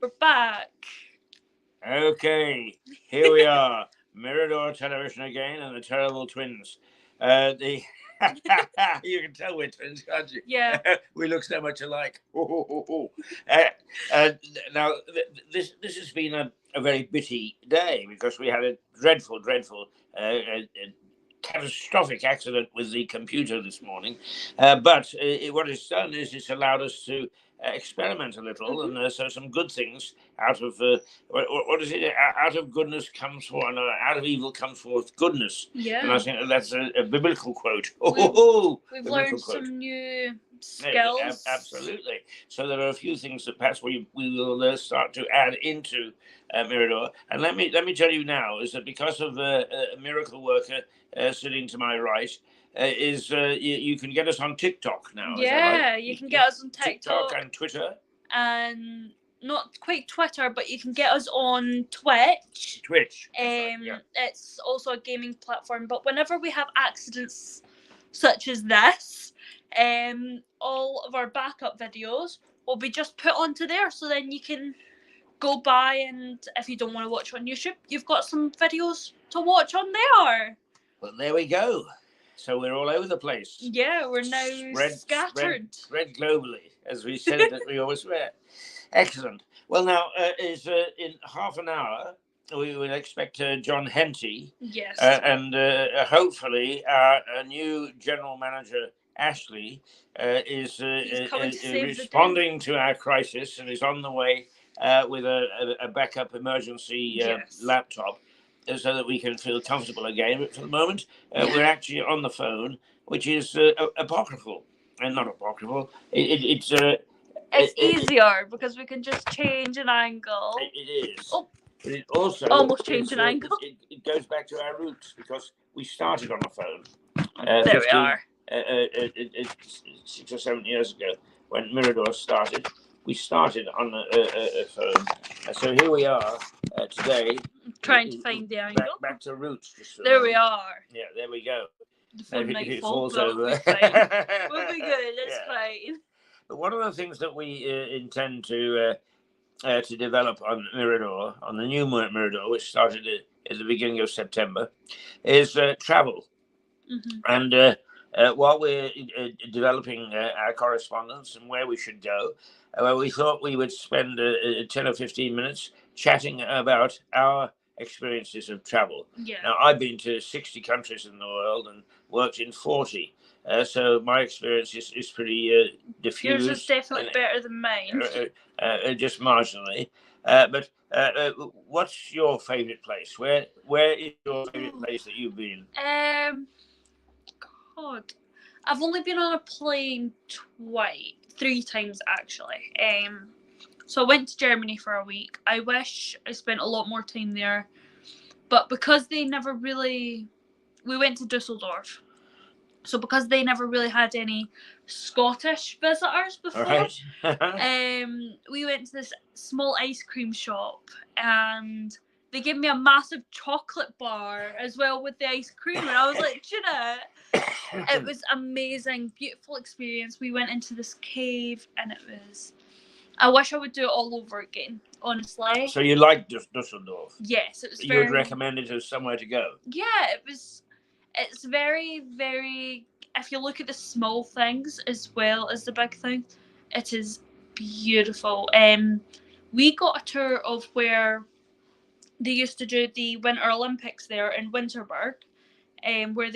We're back. Okay, here we are. Mirador Television again and the Terrible Twins. The You can tell we're twins, can't you? Yeah. We look so much alike. uh, uh, now, this has been a very bitty day because we had a dreadful, catastrophic accident with the computer this morning. But what it's done is it's allowed us to experiment a little, and so some good things out of what is it? Out of goodness comes forth, no, out of evil comes forth goodness. Yeah. And I think that's a biblical quote. We've learned some new skills. Absolutely. So there are a few things that perhaps we will start to add into Mirador. And let me tell you now is that because of a miracle worker sitting to my right, you can get us on TikTok now. Yeah, you can get us on TikTok and Twitter. And not quite Twitter, but you can get us on Twitch. It's also a gaming platform, but whenever we have accidents such as this, all of our backup videos will be just put onto there, so then you can go by, and if you don't want to watch on YouTube, you've got some videos to watch on there. Well, there we go. So we're all over the place. Yeah, we're now scattered. Spread globally, as we said that we always were. Excellent. Well, now, in half an hour, we will expect John Henty. Yes. And hopefully our new general manager, Ashley, is responding to our crisis and is on the way with a backup emergency laptop so that we can feel comfortable again. But for the moment, we're actually on the phone, which is apocryphal. And not apocryphal. It's easier because we can just change an angle. It is. Oh. But it also almost changed an angle. It goes back to our roots because we started on a phone. There we are. 6 or 7 years ago, when Mirador started, we started on a phone. So here we are today. Trying to find the angle. Back to roots. There we are. Yeah, there we go. The phone if might it fall falls over. We'll be fine. We'll be good. It's fine. But one of the things that we intend to develop on Mirador, on the new Mirador, which started at the beginning of September, is travel. And while we're developing our correspondence and where we should go, we thought we would spend 10 or 15 minutes chatting about our experiences of travel. Yeah. Now, I've been to 60 countries in the world and worked in 40. So my experience is pretty diffused. Yours is definitely better than mine. Just marginally. But what's your favourite place? Where is your favourite place that you've been? God, I've only been on a plane 3 times actually. So I went to Germany for a week. I wish I spent a lot more time there, but because they never really, we went to Dusseldorf. So because they never really had any Scottish visitors before, we went to this small ice cream shop and they gave me a massive chocolate bar as well with the ice cream. And I was like, do you know, it was amazing, beautiful experience. We went into this cave and I wish I would do it all over again, honestly. So you liked Dusseldorf? Yes, it was You would recommend it as somewhere to go? Yeah, it's very, very, if you look at the small things as well as the big thing, it is beautiful. We got a tour of where they used to do the Winter Olympics there in Winterberg, where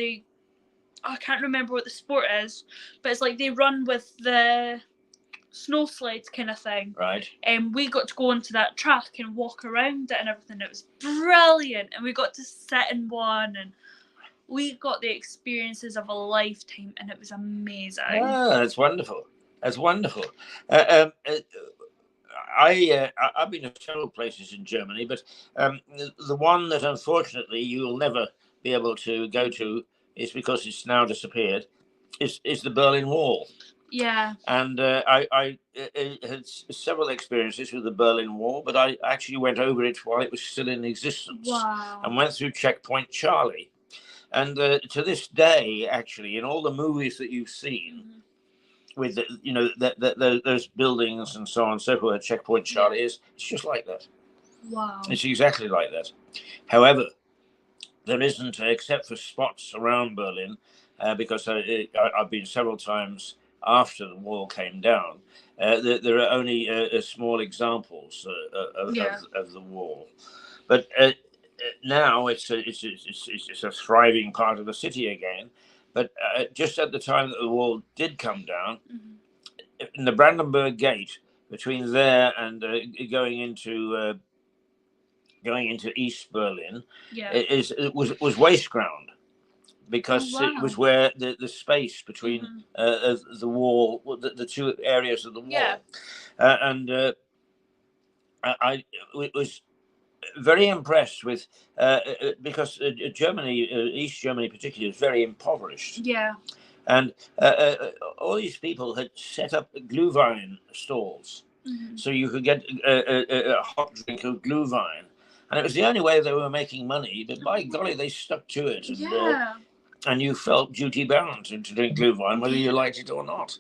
I can't remember what the sport is, but it's like they run with the snow sleds kind of thing. Right. And we got to go onto that track and walk around it and everything. It was brilliant. And we got to sit in one and we got the experiences of a lifetime, and it was amazing. Ah, that's wonderful. That's wonderful. I've been to several places in Germany, but the one that unfortunately you'll never be able to go to is because it's now disappeared. Is the Berlin Wall. Yeah. And I had several experiences with the Berlin Wall, but I actually went over it while it was still in existence. Wow. And went through Checkpoint Charlie. And to this day, actually, in all the movies that you've seen, with those buildings and so on and so forth, Checkpoint Charlie is. It's just like that. Wow. It's exactly like that. However, there isn't, except for spots around Berlin, because I've been several times after the wall came down. There are only small examples of the wall, but now it's a thriving part of the city again. But just at the time that the wall did come down, in the Brandenburg Gate, between there and going into East Berlin, it was waste ground, because it was where the space between the wall, the two areas of the wall, and I was very impressed with, because Germany, East Germany particularly, is very impoverished. Yeah. And all these people had set up Glühwein stalls, so you could get a hot drink of Glühwein. And it was the only way they were making money, but by golly, they stuck to it. And you felt duty bound to drink Glühwein, whether you liked it or not.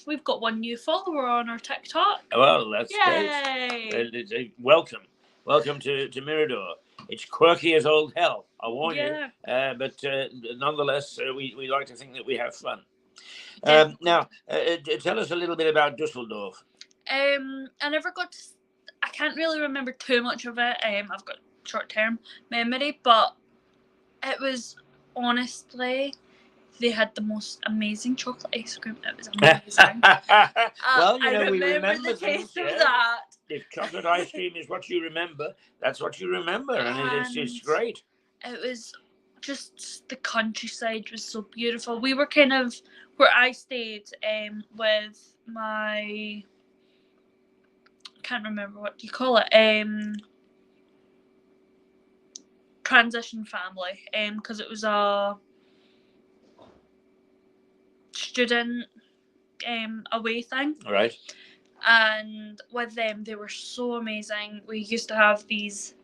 We've got one new follower on our TikTok. Well, that's great. Welcome to Mirador. It's quirky as old hell, I warn you. But nonetheless, we like to think that we have fun. Now, tell us a little bit about Dusseldorf. I never got to, I can't really remember too much of it. I've got short-term memory, but it was, honestly, they had the most amazing chocolate ice cream. It was amazing. Well, we remember the taste of that. If chocolate ice cream is what you remember, that's what you remember, and it's great. It was just, the countryside was so beautiful. We were kind of where I stayed with my, I can't remember what you call it, transition family, because it was a student away thing. Right. And with them, they were so amazing. We used to have these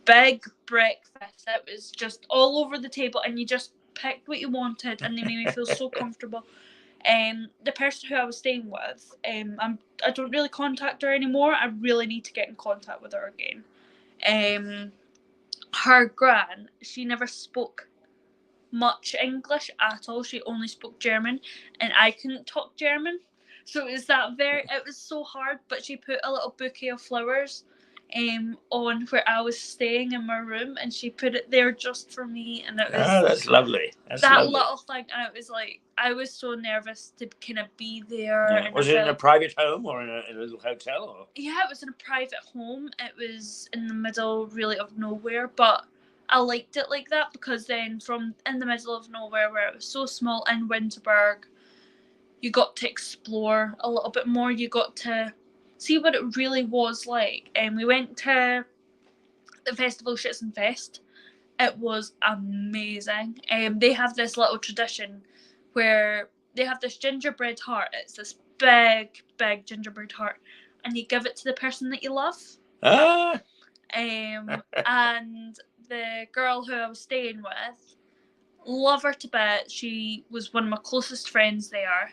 big breakfasts. It was just all over the table, and you just picked what you wanted, and they made me feel so comfortable. The person who I was staying with, I don't really contact her anymore. I really need to get in contact with her again. Her gran, she never spoke much English at all. She only spoke German, and I couldn't talk German, so it was so hard. But she put a little bouquet of flowers on where I was staying in my room, and she put it there just for me, and it was that's lovely. Little thing, and it was like, I was so nervous to kind of be there. Yeah. Was it in a private home or in a little hotel? Or? Yeah, it was in a private home. It was in the middle, really, of nowhere, but I liked it like that, because then from in the middle of nowhere, where it was so small in Winterberg, you got to explore a little bit more. You got to see what it really was like. And we went to the festival Schützenfest. It was amazing. They have this little tradition where they have this gingerbread heart. It's this big, big gingerbread heart, and you give it to the person that you love. And the girl who I was staying with, love her to bits. She was one of my closest friends there.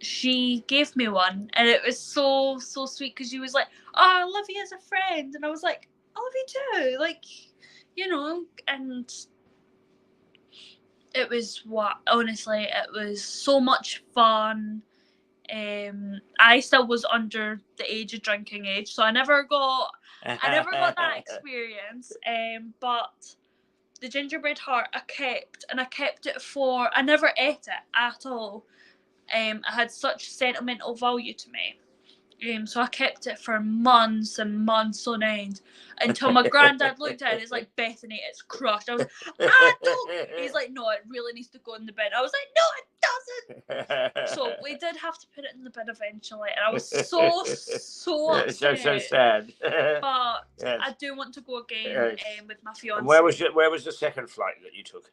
She gave me one, and it was so sweet, because she was like, "Oh, I love you as a friend," and I was like, "I love you too," like, and it was honestly, it was so much fun. I still was under the drinking age, so I never got that experience. But the gingerbread heart I kept it for, I never ate it at all. It had such sentimental value to me. So I kept it for months and months on end, until my granddad looked at it. It's like, "Bethany, it's crushed." I was like, don't. He's like, "No, it really needs to go in the bin." I was like, "No, it doesn't." So we did have to put it in the bin eventually, and I was so upset. So sad. But yes. I do want to go again with my fiance. And where was the second flight that you took?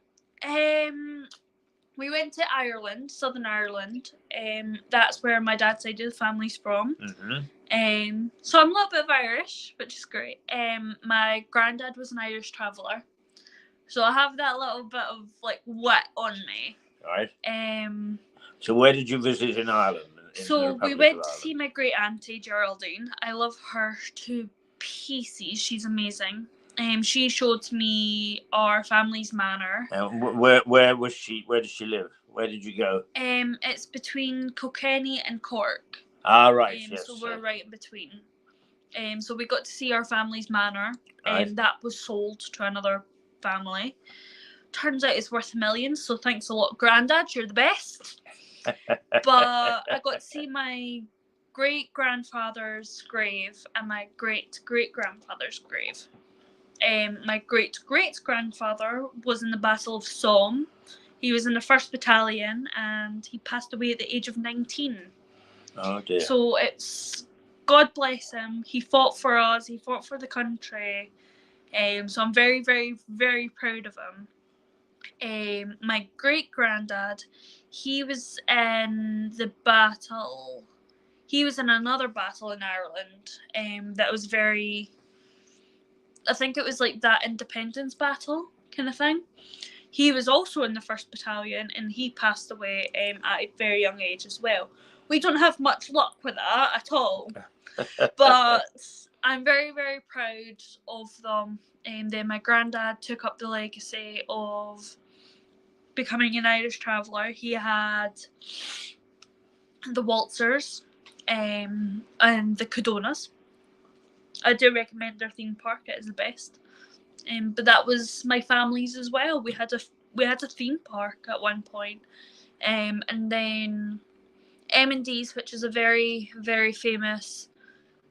We went to Ireland, Southern Ireland. That's where my dad's side of the family's from. Mm-hmm. So I'm a little bit of Irish, which is great. My granddad was an Irish traveller. So I have that little bit of like wit on me. Right. So where did you visit in Ireland? So we went to see my great auntie Geraldine. I love her to pieces. She's amazing. She showed me our family's manor. Where was she? Where did she live? Where did you go? It's between Kilkenny and Cork. Ah, right. Yes. So we're right in between. So we got to see our family's manor. Right. That was sold to another family. Turns out it's worth millions. So thanks a lot, Grandad. You're the best. But I got to see my great grandfather's grave and my great great grandfather's grave. My great great grandfather was in the Battle of Somme. He was in the 1st Battalion and he passed away at the age of 19. Oh dear. So it's God bless him. He fought for us. He fought for the country. So I'm very, very, very proud of him. My great granddad, he was in the battle. He was in another battle in Ireland. That was very. I think it was like that independence battle kind of thing. He was also in the 1st Battalion, and he passed away at a very young age as well. We don't have much luck with that at all, but I'm very, very proud of them. And then my granddad took up the legacy of becoming an Irish traveller. He had the waltzers and the Cadonas. I do recommend their theme park. It is the best. But that was my family's as well. We had a theme park at one point. And then M&D's, which is a very, very famous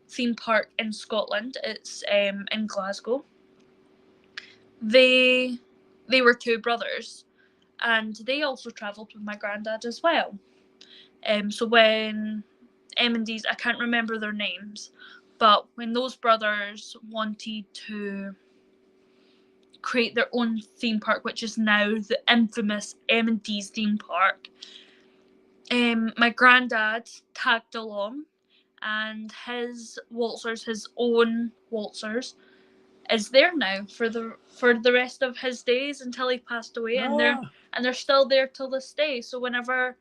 theme park in Scotland. It's in Glasgow. They were 2 brothers, and they also travelled with my granddad as well. So when M&D's, I can't remember their names, but when those brothers wanted to create their own theme park, which is now the infamous M&D's theme park, my granddad tagged along, and his waltzers, his own waltzers, is there now for the rest of his days until he passed away. And they're still there till this day. So whenever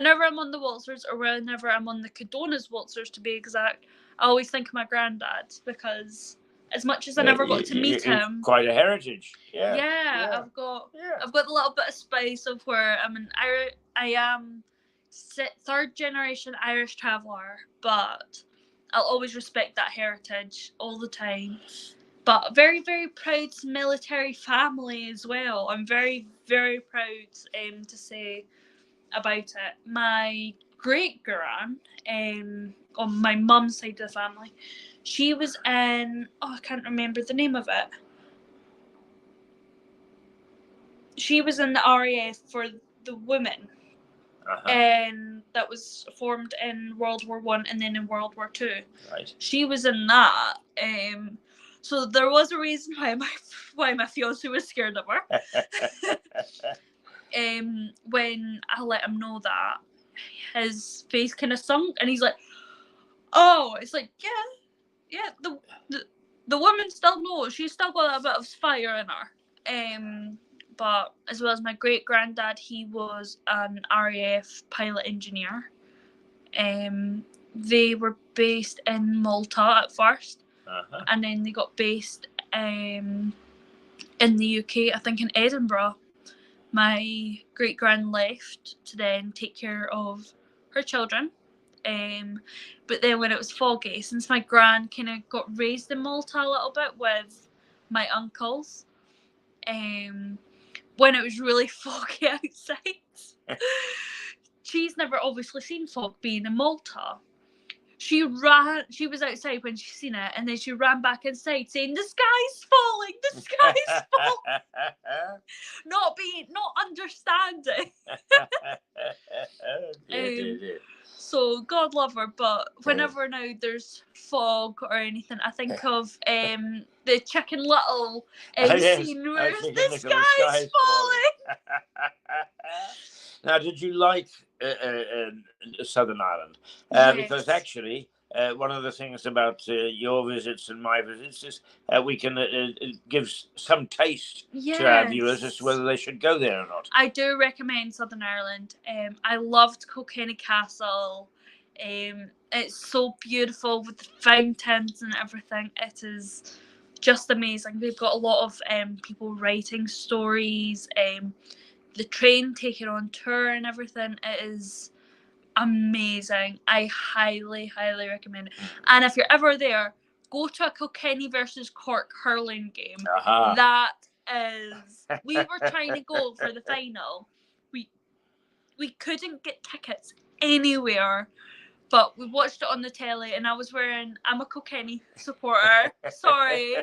I'm on the waltzers, or whenever I'm on the Cadona's waltzers to be exact, I always think of my granddad, because as much as I never got to meet him, quite a heritage. I've got a little bit of spice of where I am 3rd generation Irish traveller, but I'll always respect that heritage all the time. But very, very proud military family as well. I'm very, very proud to say about it. My great gran, on my mum's side of the family, she was in, I can't remember the name of it. She was in the RAF for the women. And that was formed in World War I and then in World War II. Right. She was in that. So there was a reason why my fiance was scared of her. When I let him know that, his face kind of sunk, and he's like, "Oh, it's like yeah. The woman still knows. She's still got a bit of fire in her." But as well as my great granddad, he was an RAF pilot engineer. They were based in Malta at first, and then they got based in the UK, I think in Edinburgh. My great gran left to then take care of her children. But then when it was foggy, since my gran kind of got raised in Malta a little bit with my uncles, when it was really foggy outside, she's never obviously seen fog being in Malta. She was outside when she seen it, and then she ran back inside saying, "The sky's falling, the sky's falling." not understanding. So God love her, but whenever now there's fog or anything, I think of the Chicken Little scene where the sky's falling. Now, did you like Southern Ireland? Because actually, one of the things about your visits and my visits is we can give some taste to our viewers as to whether they should go there or not. I do recommend Southern Ireland. I loved Kilkenny Castle. It's so beautiful with the fountains and everything. It is just amazing. They've got a lot of people writing stories. The train taking on tour and everything. It is amazing. I highly, highly recommend it. And if you're ever there, go to a Kilkenny versus Cork hurling game. Uh-huh. That is. We were trying to go for the final. We couldn't get tickets anywhere, but we watched it on the telly, and I'm a Kilkenny supporter. Sorry.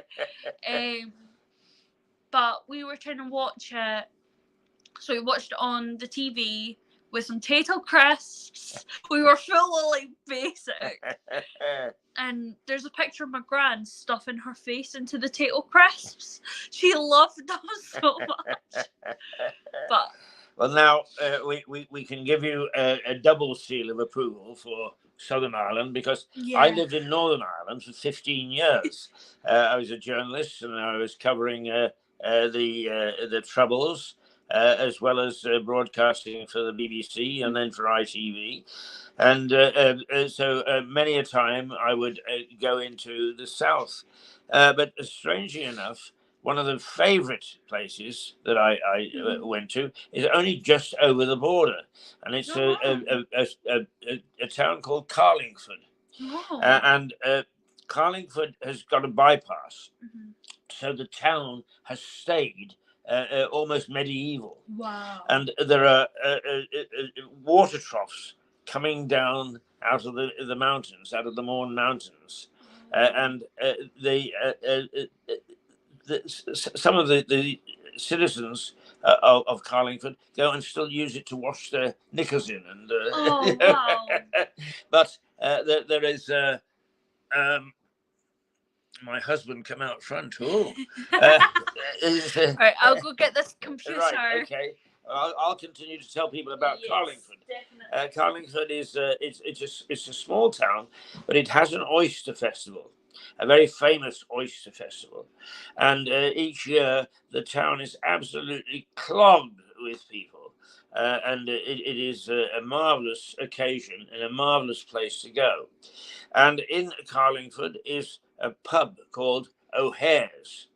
But we were trying to watch it. So we watched it on the TV with some Tato crisps. We were full of like basic. And there's a picture of my gran stuffing her face into the Tato crisps. She loved them so much. But well, now we can give you a double seal of approval for Southern Ireland, because I lived in Northern Ireland for 15 years. I was a journalist, and I was covering the Troubles, as well as broadcasting for the BBC and then for ITV. And so many a time I would go into the south. But strangely enough, one of the favourite places that I went to is only just over the border, and it's a town called Carlingford. And Carlingford has got a bypass, so the town has stayed almost medieval. Wow. And there are water troughs coming down out of the mountains, out of the Mourne Mountains. And some of the citizens of Carlingford go and still use it to wash their knickers in. And wow. But there is my husband come out front. Oh, right, I'll go get this computer. Right, okay. I'll continue to tell people about Carlingford. Definitely. Carlingford is it's a small town, but it has an oyster festival, a very famous oyster festival, and each year the town is absolutely clogged with people, and it is a marvelous occasion and a marvelous place to go. And in Carlingford is a pub called O'Hare's.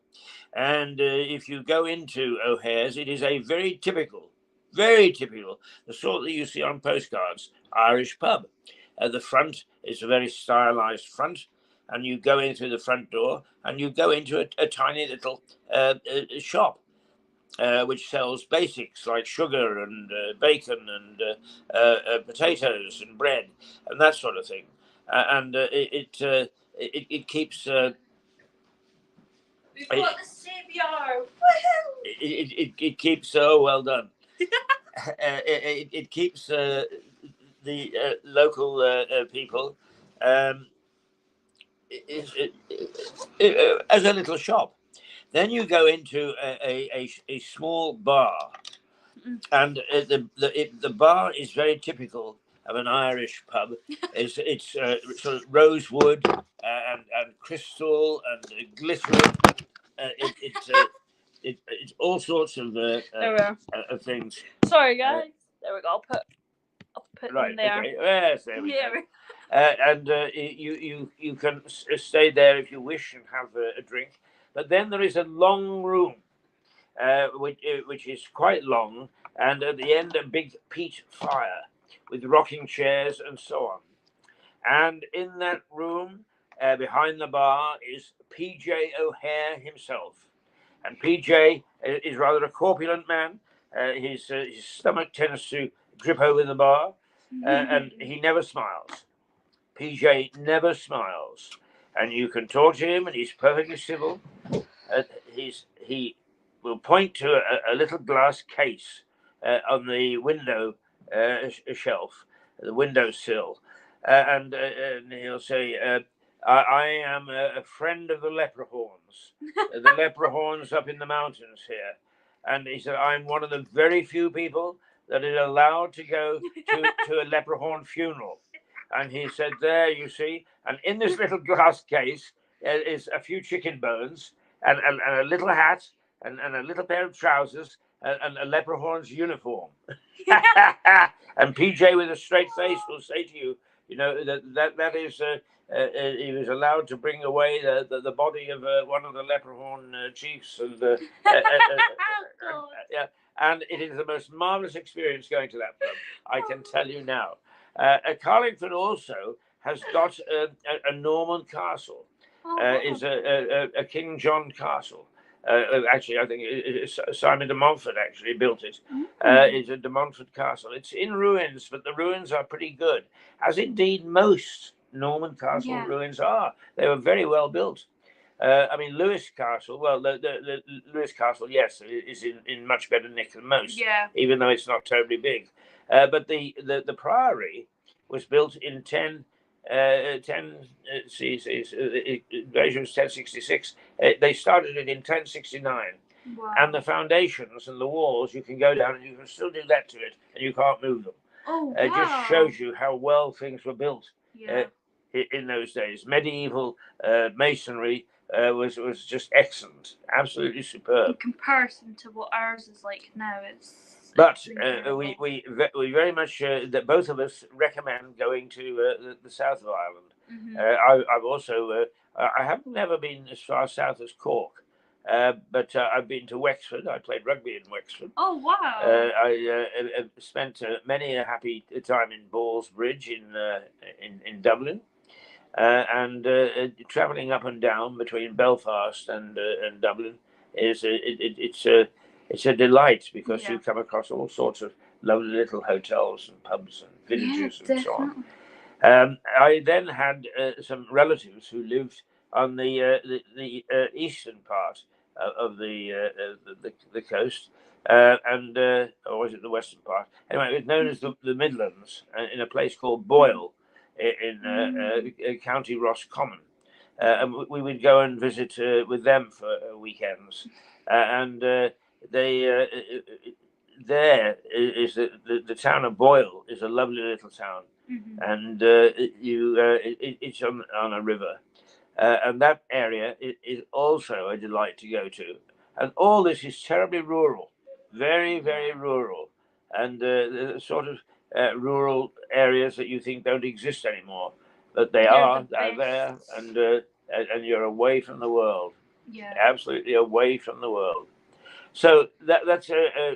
And if you go into O'Hare's, it is a very typical, the sort that you see on postcards, Irish pub. At the front is a very stylized front, and you go in through the front door, and you go into a tiny little shop, which sells basics like sugar and bacon and potatoes and bread and that sort of thing. And it keeps. We've got the CBR. It keeps well done. It keeps the local people as a little shop. Then you go into a small bar, and the bar is very typical of an Irish pub. It's sort of rosewood and crystal and glittering. It's all sorts of things. Sorry, guys. There we go. I'll put Right, them there. Okay. Yes, there we go. And you can stay there if you wish and have a drink. But then there is a long room, which is quite long, and at the end a big peat fire with rocking chairs and so on. And in that room, behind the bar, is P.J. O'Hare himself. And P.J. is rather a corpulent man. His stomach tends to drip over the bar, and he never smiles. PJ never smiles, and you can talk to him, and he's perfectly civil. He will point to a little glass case on the window shelf, the windowsill, and he'll say, I am a friend of the leprechauns, the leprechauns up in the mountains here. And he said, I'm one of the very few people that is allowed to go to a leprechaun funeral. And he said, there, you see, and in this little glass case is a few chicken bones and a little hat and a little pair of trousers and a leprechaun's uniform. And PJ with a straight face will say to you, you know, that is, he was allowed to bring away the body of one of the leprechaun chiefs. And, yeah, and it is the most marvellous experience going to that pub, I can tell you now. Carlingford also has got a Norman castle. Is a King John castle. Actually, I think Simon de Montfort actually built it. It's a de Montfort castle. It's in ruins, but the ruins are pretty good, as indeed most Norman castle ruins are. They were very well built. I mean, Lewis Castle. Well, the Lewis Castle, yes, is in much better nick than most. Even though it's not terribly big. But the Priory was built in 1066. They started it in 1069. Wow. And the foundations and the walls, you can go down and you can still do that to it, and you can't move them. Oh, wow. It just shows you how well things were built in those days. Medieval masonry was just excellent, absolutely superb. In comparison to what ours is like now, But we very much that both of us recommend going to the south of Ireland. I've also I have never been as far south as Cork, but I've been to Wexford. I played rugby in Wexford. Oh wow! I spent many a happy time in Ballsbridge in Dublin. And travelling up and down between Belfast and Dublin is it's a delight, because you come across all sorts of lovely little hotels and pubs and villages and so on. I then had some relatives who lived on the eastern part of the coast, and or was it the western part? Anyway, it was known as the Midlands, in a place called Boyle in County Roscommon. And we would go and visit with them for weekends, and they there is the town of Boyle is a lovely little town, and it's on a river, and that area is also a delight to go to. And all this is terribly rural, very rural, and the sort of rural areas that you think don't exist anymore, but they're there, and you're away from the world. Absolutely away from the world. So that's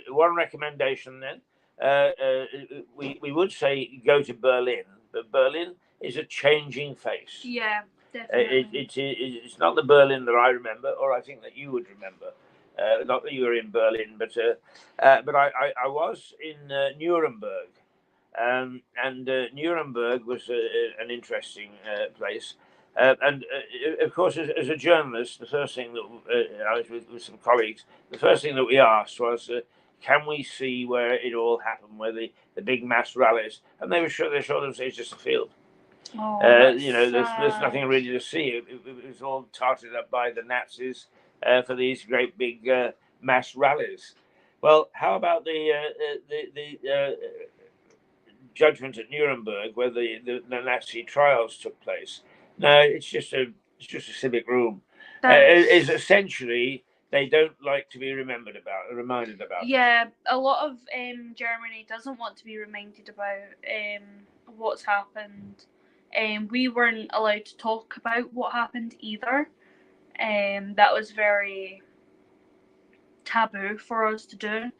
one recommendation. Then we would say go to Berlin, but Berlin is a changing face. Yeah, definitely. It's not the Berlin that I remember, or I think that you would remember. Not that you were in Berlin, but I was in Nuremberg. And Nuremberg was an interesting place. And of course, as a journalist, the first thing that I was with some colleagues, the first thing that we asked was, can we see where it all happened, where the big mass rallies? And they sure them say it's just a field. Oh, there's nothing really to see. It was all tarted up by the Nazis for these great big mass rallies. Well, how about the judgment at Nuremberg, where the Nazi trials took place? No, it's just a civic room. Is essentially they don't like to be reminded about. Yeah, a lot of Germany doesn't want to be reminded about what's happened. We weren't allowed to talk about what happened either. That was very taboo for us to do.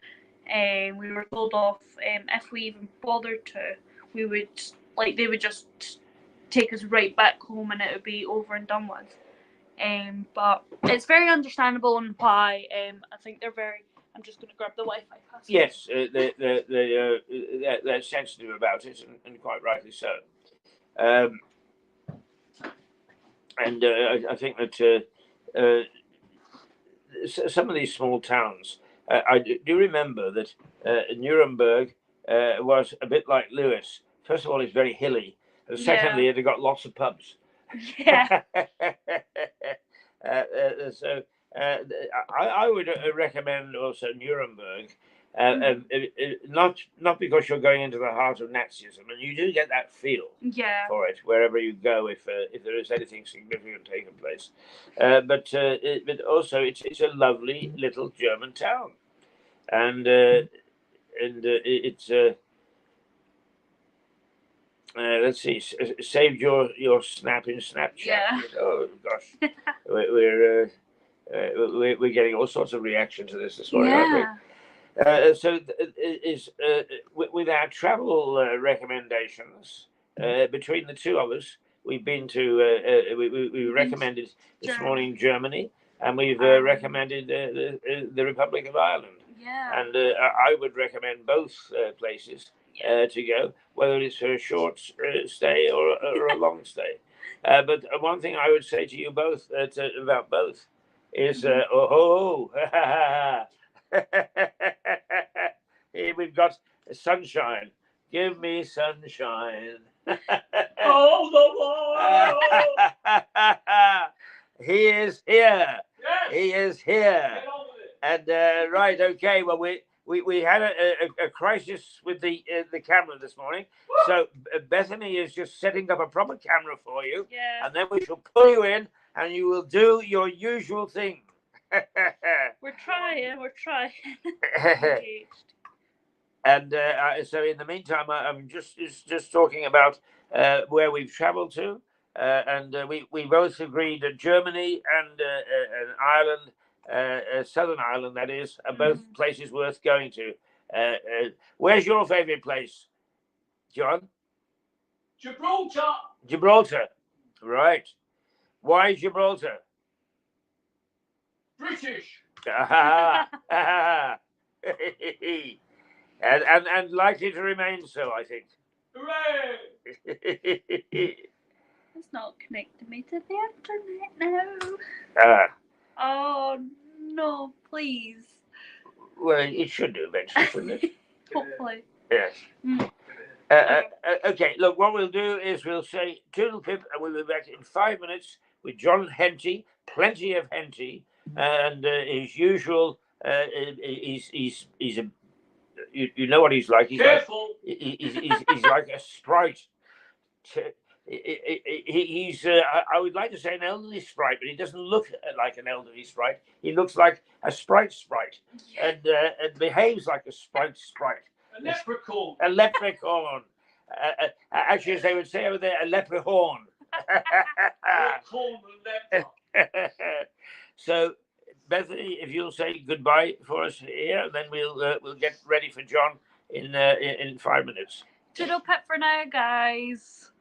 We were told off if we even bothered to. They would just take us right back home, and it would be over and done with. But it's very understandable on why. I think they're very. I'm just going to grab the Wi-Fi password. Yes, they're sensitive about it, and quite rightly so. And I think that some of these small towns, I do remember that Nuremberg was a bit like Lewis. First of all, it's very hilly, and secondly, they've got lots of pubs. Yeah. So I would recommend also Nuremberg, Not because you're going into the heart of Nazism, and you do get that feel for it wherever you go if there is anything significant taking place. But also it's a lovely little German town, and it's let's see, saved your snap in Snapchat. Yeah. Oh gosh, we're getting all sorts of reaction to this morning, aren't we? So with our travel recommendations, between the two of us, we've been to we recommended this morning Germany, and we've recommended the Republic of Ireland. Yeah. And I would recommend both places to go, whether it's for a short stay or a long stay. But one thing I would say to you both about both is, Here we've got sunshine. Give me sunshine. Oh, the world. He is here. Yes. He is here. And right, okay. Well, we had a crisis with the camera this morning. Woo! So Bethany is just setting up a proper camera for you. Yeah. And then we shall pull you in, and you will do your usual thing. We're trying. And so in the meantime, I'm just talking about where we've travelled to, and we both agreed that Germany and Ireland, Southern Ireland, that is, are both places worth going to. Where's your favourite place, John? Gibraltar, right? Why Gibraltar? British. And likely to remain so, I think. Hooray! It's not connecting me to the internet now. Oh no, please. Well, it should do eventually, shouldn't it? Hopefully. Yes. Okay, look, what we'll do is we'll say toodle pip, and we'll be back in 5 minutes with John Henty, plenty of Henty, and his usual. He's a. You know what he's like. He's Careful. Like, he's like a sprite. He's I would like to say an elderly sprite, but he doesn't look like an elderly sprite. He looks like a sprite, and behaves like a sprite. A leprechaun. A leprechaun. Actually, as they would say over there, a leprechaun. So, Bethany, if you'll say goodbye for us here, then we'll get ready for John in 5 minutes. Toodle pip for now, guys.